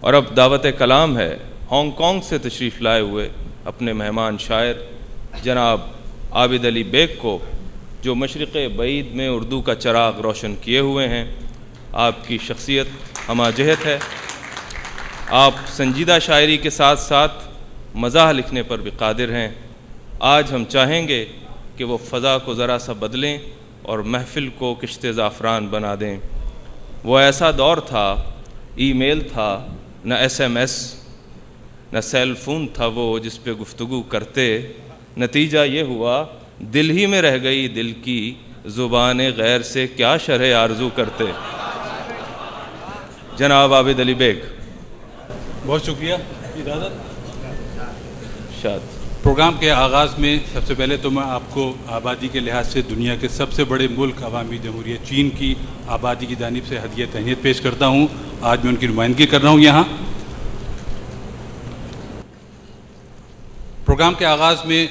और अब दावत कलाम है हांगकांग से तशरीफ़ लाए हुए अपने मेहमान शायर जनाब आबिद अली बेग को, जो मशरिक़ बईद में उर्दू का चराग रोशन किए हुए हैं। आपकी शख्सियत हमाजहत है। आप संजीदा शायरी के साथ साथ मज़ाह लिखने पर भी कादिर हैं। आज हम चाहेंगे कि वो फ़ज़ा को ज़रा सा बदलें और महफ़िल को किश्ते ज़ाफ़रान बना दें। वो ऐसा दौर था, ईमेल था, न SMS, न सेल फ़ोन था वो जिस पे गुफ्तगू करते। नतीजा ये हुआ दिल ही में रह गई दिल की ज़ुबान गैर से क्या शरह आरज़ू करते। जनाब आबिद अली बेग। बहुत शुक्रिया। इजाज़त। शाद। प्रोग्राम के आगाज़ में सबसे पहले तो मैं आपको आबादी के लिहाज से दुनिया के सबसे बड़े मुल्क अवामी जमहूरियत चीन की आबादी की जानिब से हदिया तहनीत पेश करता हूँ। आज मैं उनकी नुमाइंदगी कर रहा हूँ यहाँ। प्रोग्राम के आगाज़ में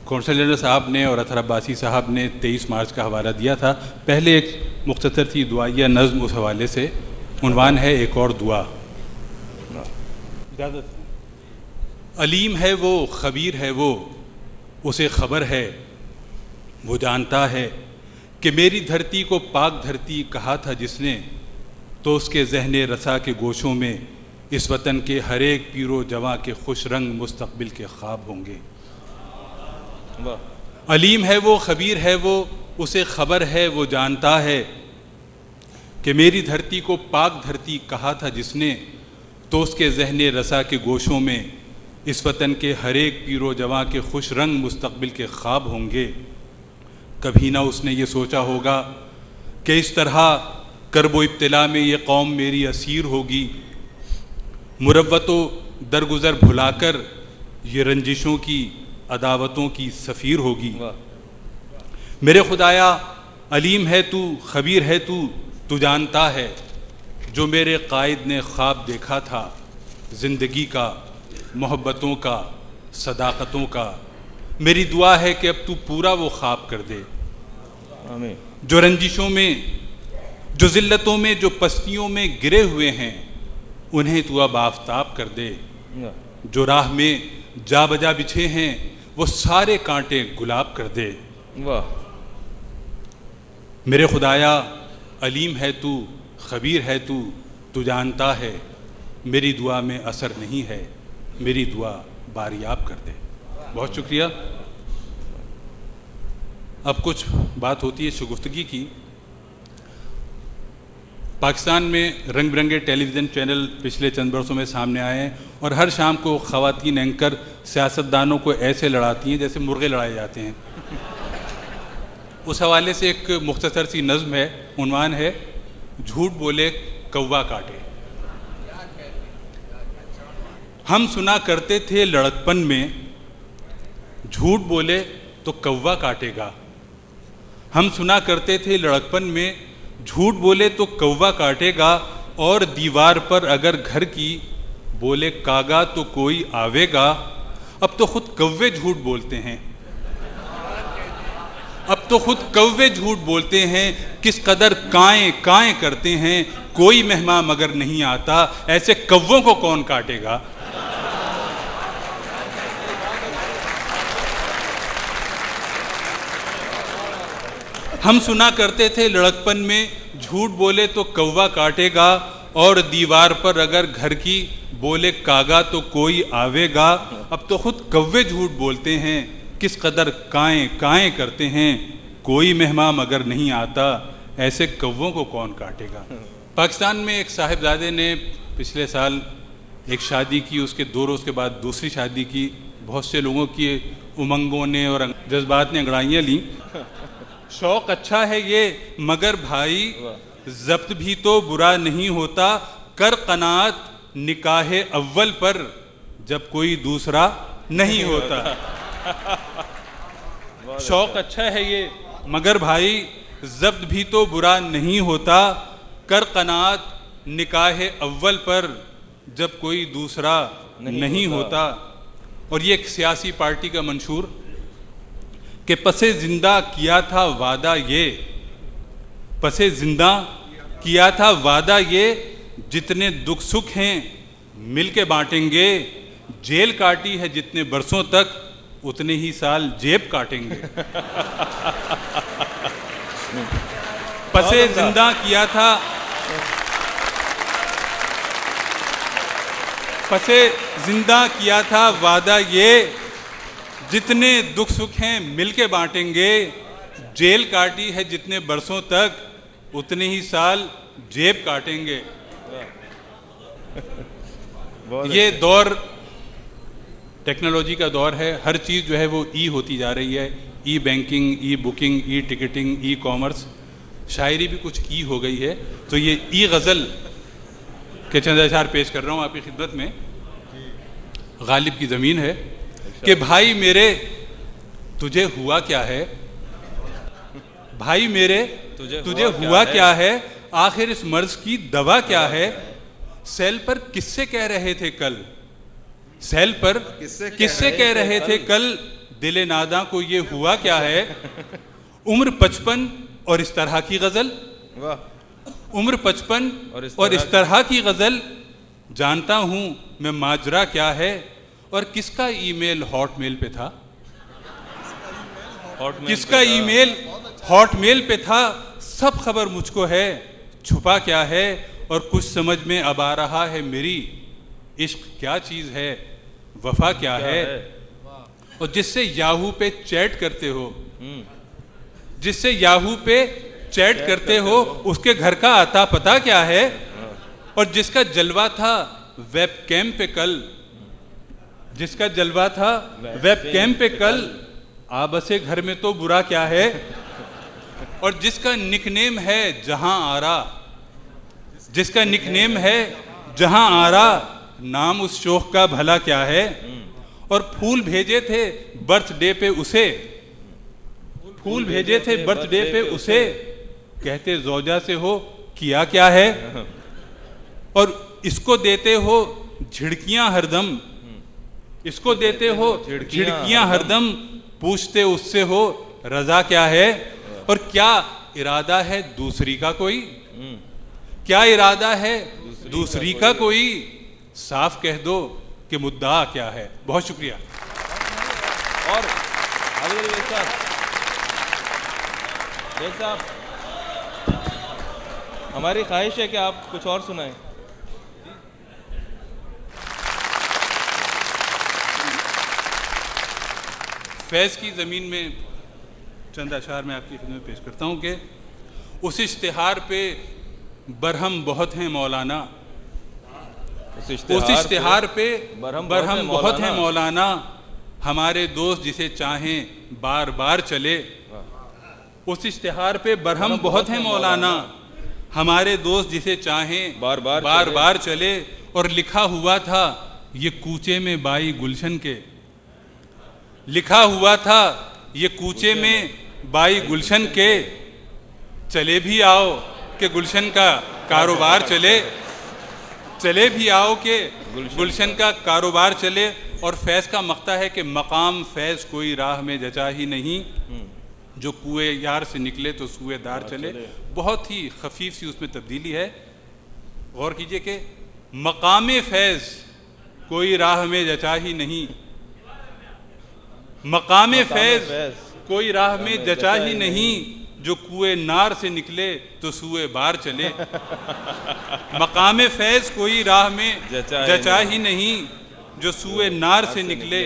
कौंसल जनरल साहब ने और अतहर अब्बासी साहब ने 23 मार्च का हवाला दिया था। पहले एक मुख्तसर सी दुआया नज़्म उस हवाले से, उन्वान है एक और दुआ। इजाज़त। अलीम है वो, खबीर है वो, उसे खबर है, वो जानता है कि मेरी धरती को पाक धरती कहा था जिसने, तो उसके ज़हने रसा के गोशों में इस वतन के हर एक पीरो जवां के खुश रंग मुस्तकबिल के ख्वाब होंगे। अलीम है वो, खबीर है वो, उसे खबर है, वो जानता है कि मेरी धरती को पाक धरती कहा था जिसने, तो उसके ज़हने रसा के गोशों में इस वतन के हर एक पीरो जवां के खुश रंग मुस्तकबिल के ख्वाब होंगे। कभी ना उसने ये सोचा होगा कि इस तरह करबो इब्तिला में ये कौम मेरी असीर होगी। मुरव्वतो दरगुज़र भुलाकर ये रंजिशों की अदावतों की सफ़ीर होगी। मेरे खुदाया अलीम है तू, खबीर है तू, तू जानता है जो मेरे कायद ने ख्वाब देखा था ज़िंदगी का, मोहब्बतों का, सदाकतों का। मेरी दुआ है कि अब तू पूरा वो ख्वाब कर दे। आमीन। जो रंजिशों में, जो ज़िल्लतों में, जो पस्तियों में गिरे हुए हैं उन्हें तू अब आफताब कर दे। जो राह में जा बजा बिछे हैं वो सारे कांटे गुलाब कर दे। वाह। मेरे खुदाया अलीम है तू, खबीर है तू, तू जानता है मेरी दुआ में असर नहीं है, मेरी दुआ बारियाब कर दे। बहुत शुक्रिया। अब कुछ बात होती है शगुफ्तगी की। पाकिस्तान में रंग बिरंगे टेलीविज़न चैनल पिछले चंद बरसों में सामने आए हैं और हर शाम को ख़वातीन एंकर सियासतदानों को ऐसे लड़ाती हैं जैसे मुर्गे लड़ाए जाते हैं। उस हवाले से एक मुख्तसर सी नज़्म है, उन्वान है झूठ बोले कौवा काटे। हम सुना करते थे लड़कपन में झूठ बोले तो कौवा काटेगा। हम सुना करते थे लड़कपन में झूठ बोले तो कौवा काटेगा, और दीवार पर अगर घर की बोले कागा तो कोई आवेगा। अब तो खुद कौवे झूठ बोलते हैं, अब तो खुद कौवे झूठ बोलते हैं। किस कदर काएं काएं करते हैं, कोई मेहमान मगर नहीं आता। ऐसे कौवों को कौन काटेगा। हम सुना करते थे लड़कपन में झूठ बोले तो कौवा काटेगा, और दीवार पर अगर घर की बोले कागा तो कोई आवेगा। अब तो खुद कौवे झूठ बोलते हैं, किस कदर काएं काएं करते हैं, कोई मेहमान मगर नहीं आता। ऐसे कौवों को कौन काटेगा। पाकिस्तान में एक साहिबजादे ने पिछले साल एक शादी की, उसके 2 रोज़ के बाद दूसरी शादी की। बहुत से लोगों की उमंगों ने और जज्बात ने अंगड़ाइयाँ ली। शौक अच्छा है ये मगर भाई जब्त भी तो बुरा नहीं होता। कर कनात निकाहे अव्वल पर जब कोई दूसरा नहीं होता। शौक अच्छा है ये मगर भाई जब्त भी तो बुरा नहीं होता। कर कनात निकाहे अव्वल पर जब कोई दूसरा नहीं होता। और ये एक सियासी पार्टी का मंशूर कि पसे जिंदा किया था वादा ये, पसे जिंदा किया था वादा ये, जितने दुख सुख हैं मिल के बांटेंगे, जेल काटी है जितने बरसों तक उतने ही साल जेब काटेंगे। पसे जिंदा किया था, पसे जिंदा किया था वादा ये, जितने दुख सुख हैं मिल के बांटेंगे, जेल काटी है जितने बरसों तक उतने ही साल जेब काटेंगे। ये दौर टेक्नोलॉजी का दौर है, हर चीज़ जो है वो ई होती जा रही है, e banking, e booking, e ticketing, e commerce, शायरी भी कुछ ई हो गई है। तो ये ई गज़ल के चंद अशार पेश कर रहा हूँ आपकी खिदमत में। गालिब की ज़मीन है कि भाई मेरे तुझे हुआ क्या है, भाई मेरे तुझे हुआ क्या है, आखिर इस मर्ज की दवा क्या है। सेल पर किससे कह रहे थे कल, सेल पर किससे कह रहे थे कल, दिले नादा को ये हुआ क्या है। उम्र 55 और इस तरह की गजल, उम्र 55 और इस तरह की गजल, जानता हूं मैं माजरा क्या है। और किसका ईमेल हॉटमेल पे था, किसका ईमेल हॉटमेल पे था, सब खबर मुझको है, छुपा क्या है। और कुछ समझ में अब आ रहा है मेरी, इश्क क्या चीज़ है, वफा क्या है। और जिससे याहू पे चैट करते हो, जिससे याहू पे चैट करते हो, उसके घर का आता पता क्या है। और जिसका जलवा था वेब कैम पे कल, जिसका जलवा था वेब कैम पे कल, आ बसे घर में तो बुरा क्या है। और जिसका निकनेम है जहां आरा, जिसका निकनेम है जहां आरा, नाम उस शोख का भला क्या है। और फूल भेजे थे बर्थडे पे उसे, फूल भेजे थे बर्थडे पे उसे, कहते जोजा से हो किया क्या है। और इसको देते हो झिड़कियां हरदम, इसको देते हो झिड़कियां हरदम, पूछते उससे हो रजा क्या है। और क्या इरादा है दूसरी का कोई, क्या इरादा है दूसरी का कोई, साफ कह दो कि मुद्दा क्या है। बहुत शुक्रिया। और साहब, हमारी ख्वाहिश है कि आप कुछ और सुनाएं। फैज़ की ज़मीन में चंद अशार में आपकी खिदमत में पेश करता हूँ कि उस इश्तिहार पे बरहम बहुत हैं मौलाना, उस इश्तिहार पे बरहम बहुत हैं मौलाना, हमारे दोस्त जिसे चाहें बार बार चले। उस इश्तिहार पे बरहम बहुत हैं मौलाना, हमारे दोस्त जिसे चाहें बार बार चले। और लिखा हुआ था ये कूचे में बाई गुलशन के, लिखा हुआ था ये कूचे में बाई गुलशन के, चले भी आओ कि गुलशन का कारोबार चले, चले भी आओ कि गुलशन का कारोबार चले। और फैज़ का मक्ता है कि मकाम फैज़ कोई राह में जचा ही नहीं, जो कुएं यार से निकले तो सुएदार चले। बहुत ही खफीफ सी उसमें तब्दीली है, गौर कीजिए कि मकाम फैज़ कोई राह में जचा ही नहीं, मकाम फैज़ कोई राह में जचा ही नहीं, जो कुएं नार से निकले तो सुए बार चले। मकाम फैज़ कोई राह में जचा ही नहीं, जो सुए नार से निकले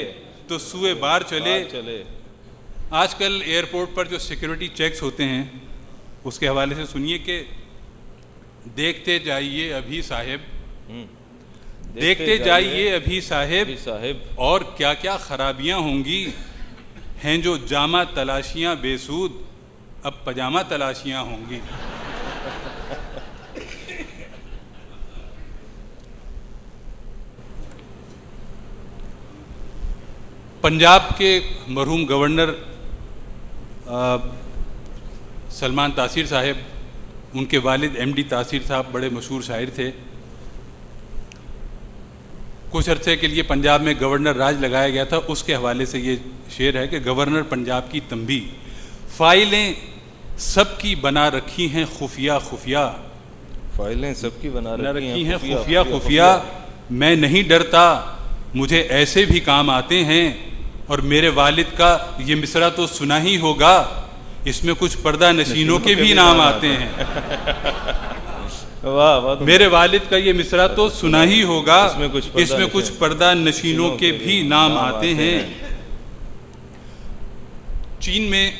तो सुए बार चले। आजकल एयरपोर्ट पर जो सिक्योरिटी चेक्स होते हैं उसके हवाले से सुनिए कि देखते जाइए अभी साहिब, देखते जाइए अभी साहिब, और क्या क्या खराबियां होंगी, हैं जो जामा तलाशियां बेसूद, अब पजामा तलाशियां होंगी। पंजाब के मरहूम गवर्नर सलमान तासीर साहब, उनके वालिद एमडी तासीर साहब बड़े मशहूर शायर थे। कुछ अरसे के लिए पंजाब में गवर्नर राज लगाया गया था, उसके हवाले से ये शेर है कि गवर्नर पंजाब की तंबी, फाइलें सबकी बना रखी हैं खुफिया खुफिया, फाइलें सबकी बना रखी हैं खुफिया खुफिया, मैं नहीं डरता, मुझे ऐसे भी काम आते हैं। और मेरे वालिद का ये मिसरा तो सुना ही होगा, इसमें कुछ पर्दा नशीनों के भी नाम आते हैं। वाह वाह, मेरे वालिद का ये मिसरा तो सुना ही होगा, इसमें कुछ पर्दा नशीनों के भी नाम आते हैं। चीन में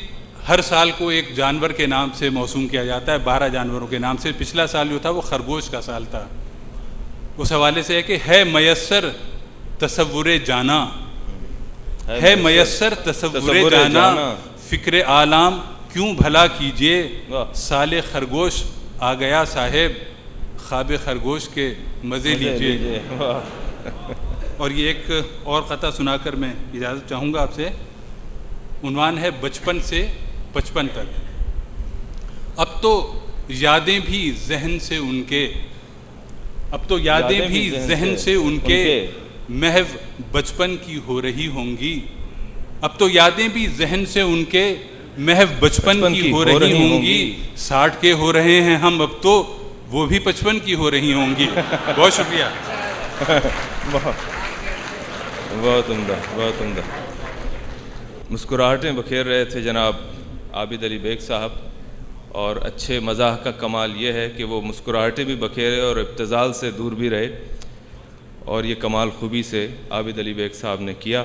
हर साल को एक जानवर के नाम से मौसूम किया जाता है, 12 जानवरों के नाम से। पिछला साल जो था वो खरगोश का साल था। उस हवाले से है कि है मयस्सर तसव्वुरे जाना, है मयस्सर तसव्वुरे जाना, फिक्र आलाम क्यों भला कीजिए, साले खरगोश आ गया साहेब, ख्वाब खरगोश के मज़े लीजिए। और ये एक और क़ता सुनाकर मैं इजाज़त चाहूँगा आपसे। उन्वान है बचपन से 55 तक। अब तो यादें भी जहन से उनके, अब तो यादें भी जहन से उनके महव बचपन की हो रही होंगी। अब तो यादें भी जहन से उनके महव बचपन की हो रही होंगी। 60 के हो रहे हैं हम, अब तो वो भी 55 की हो रही होंगी। बहुत शुक्रिया। बहुत उम्दा, बहुत उम्दा। मुस्कुराहटें बखेर रहे थे जनाब आबिद अली बेग साहब, और अच्छे मज़ाह का कमाल ये है कि वो मुस्कुराहटें भी बखेरे और इब्तिज़ाल से दूर भी रहे, और ये कमाल खूबी से आबिद अली बेग साहब ने किया।